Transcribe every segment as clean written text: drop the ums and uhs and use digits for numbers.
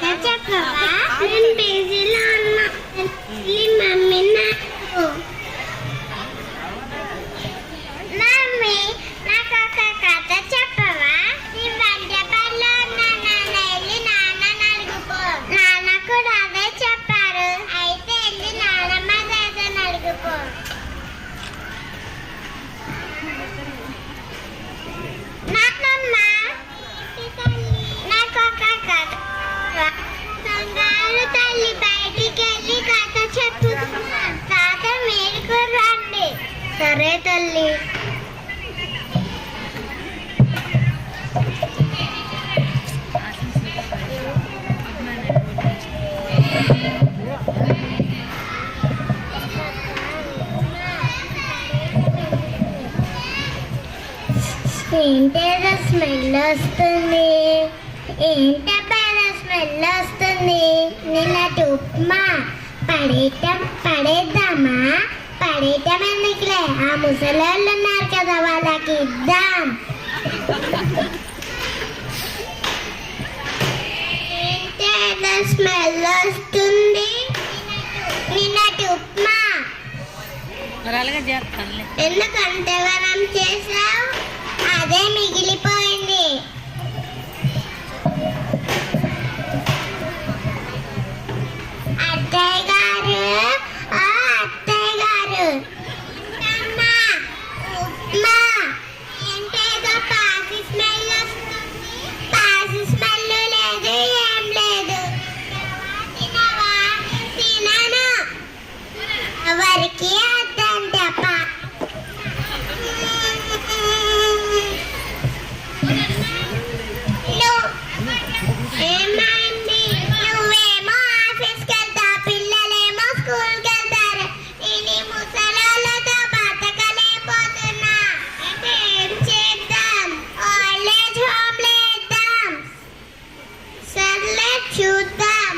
కథ చెప్పవా? నేను బిజీలో ఉన్నా. మమ్మీ మమ్మీ నాకు ఒక కథ చెప్పవా? నీ వంట పనిలో వెళ్ళి నాన్న అడుగుపో. నాన్న కూడా అదే చెప్పారు. అయితే వెళ్ళి నాన్నమ్మ దగ్గర అడుగుపో. నాన్నమ్మ నాకు ఒక కథ. బంగారు తల్లి బయటికి వెళ్ళి కథ చెప్పుతున్నా. తాత మీరు కూడా రండి. సరే తల్లి. ఏంటేదో స్మెల్ వస్తుంది. ఏంటబ్బా స్మెల్ వస్తుంది? నిన్నటి ఉప్మా పడేద్దామా? పడేద్దాం ఎందుకులే, ఆ ముసలోళ్ళు ఉన్నారు కదా వాళ్ళకి ఇద్దాం. ఏంటేదో స్మెల్ వస్తుంది. నిన్నటి ఉప్మా ఎందుకంటే మనం చేసావు అదే మిగిలిపోయింది. అత్తయ్య గారు, అత్తయ్య గారు, ఉప్మా ఏంటేదో పాసి స్మెల్ వస్తుంది. పాసి స్మెల్ లేదు, ఏం లేదు. తినవా? తినను. ఎవరికి అర్థం తప్ప. ఏమైంది? నువ్వేమో ఆఫీస్కి వెళ్తావు, పిల్లలేమో స్కూల్కి వెళ్తారు. నేను ముసలోళ్ళతో బతకలేకపోతున్నా. అయితే ఏం చేద్దాం? ఓల్డ్ ఏజ్ హోమ్లో వేద్దాం. సర్లే చూద్దాం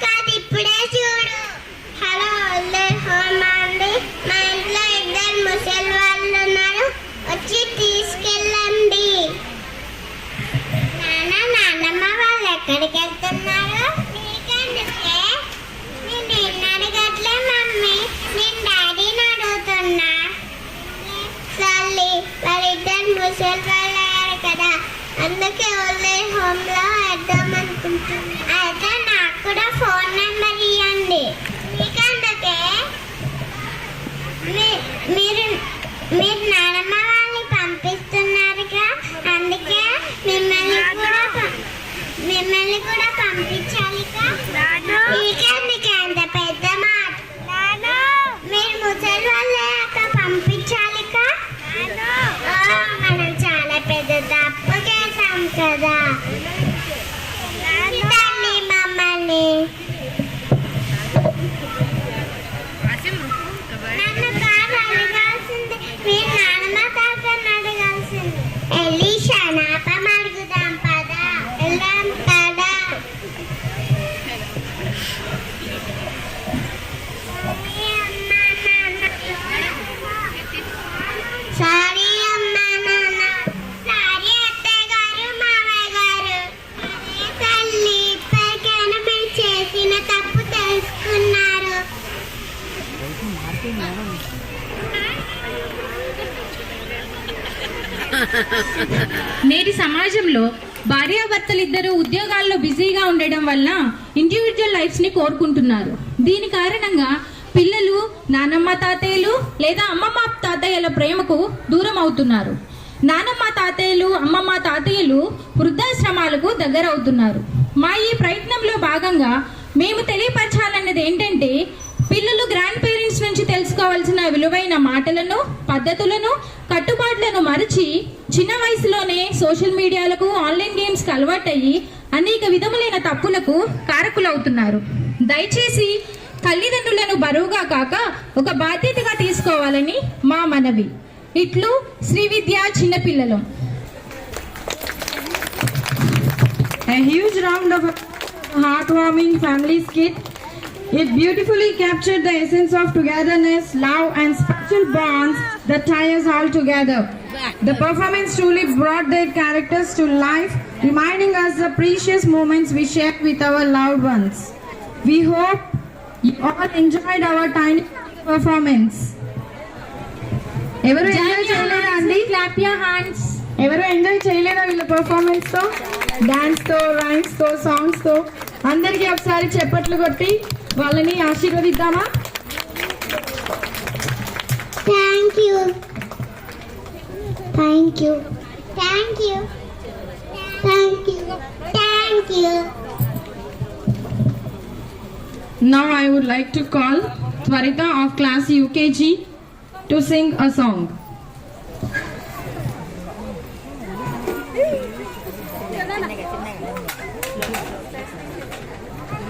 కాదు ఇప్పుడే చూడు. హలో, ఓల్డ్ ఏజ్ హోమ్ అండి. మా ఇంట్లో ఇద్దరు ముసలి వాళ్ళు ఉన్నారు, వచ్చి తీసుకెళ్ళండి. నాన్నమ్మ వాళ్ళు ఎక్కడికి వెళ్తున్నారు? నీకెందుకే? నేను అడగట్లే మమ్మీ, నేను డాడీని అడుగుతున్నా. సర్లే, వాళ్ళిద్దరు ముసలి వాళ్ళు అయ్యారు కదా, అందుకే ఓల్డ్ ఏజ్ హోమ్లో వేద్దాం అనుకుంటున్నా. అయితే నాకు కూడా ఫోన్ నెంబర్ ఇవ్వండి. నీకెందుకే? మీరు నాన్నమ్మ వాళ్ళని పంపిస్తున్నారుగా, అందుకే మిమ్మల్ని కూడా పంపించాలిగా. నీకెందుకే అంత పెద్ద మాట? మీరు ముసలి వాళ్ళే పంపించాలిగా. మనం చాలా పెద్ద తప్పు చేశాం కదా. తల్లి మమ్మల్ని నన్ను కాదు అడగాల్సింది, మీరు నాన్నమ్మ తాతని అడగాల్సింది. వెళ్ళి షనాపం అడుగుదాం పదా. వెళ్దాం పదా. సారీ అమ్మా నాన్న. సారీ అత్తయ్య గారు, మామయ్య గారు. అదే తల్లి, ఇప్పటికైనా మీరు చేసిన తప్పు తెలుసుకున్నారు. నేటి సమాజంలో భార్యాభర్తలిద్దరూ ఉద్యోగాల్లో బిజీగా ఉండడం వల్ల ఇండివిజువల్ లైఫ్స్ ని కోరుకుంటున్నారు. దీని కారణంగా పిల్లలు నానమ్మ తాతయ్యలు లేదా అమ్మమ్మ తాతయ్యల ప్రేమకు దూరం అవుతున్నారు. నానమ్మ తాతయ్యలు, అమ్మమ్మ తాతయ్యలు వృద్ధాశ్రమాలకు దగ్గర అవుతున్నారు. మా ఈ ప్రయత్నంలో భాగంగా మేము తెలియపరచాలన్నది ఏంటంటే, పిల్లలు గ్రాండ్ పేరెంట్స్ నుంచి తెలుసుకోవాల్సిన విలువైన మాటలను, పద్ధతులను, కట్టుబాట్లను మరచి చిన్న వయసులోనే సోషల్ మీడియాలకు, ఆన్లైన్ గేమ్స్కి అలవాటయ్యి అనేక విధములైన తప్పులకు కారకులవుతున్నారు. దయచేసి తల్లిదండ్రులను బరువుగా కాక ఒక బాధ్యతగా తీసుకోవాలని మా మనవి. ఇట్లు శ్రీ విద్య చిన్నపిల్లలు. A huge round of heartwarming family skit. It beautifully captured the essence of togetherness, love and special bonds that tie us all together. The performance truly brought their characters to life, reminding us the precious moments we shared with our loved ones. We hope you all enjoyed our tiny performance. ఎవరు enjoy చేయలేదా అండి? Clap your hands. ఎవరు enjoy చేయలేదా వీళ్ళ performance తో, dance తో, rhymes తో, songs తో? అందరికీ ఒకసారి చప్పట్లు కొట్టి వాళ్ళని ఆశీర్వదిద్దామా? Thank you, thank you, thank you, thank you, thank you. Now I would like to call Twarita of class UKG to sing a song.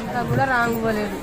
ఇంకా కూడా రాంగ్ పోలేదు.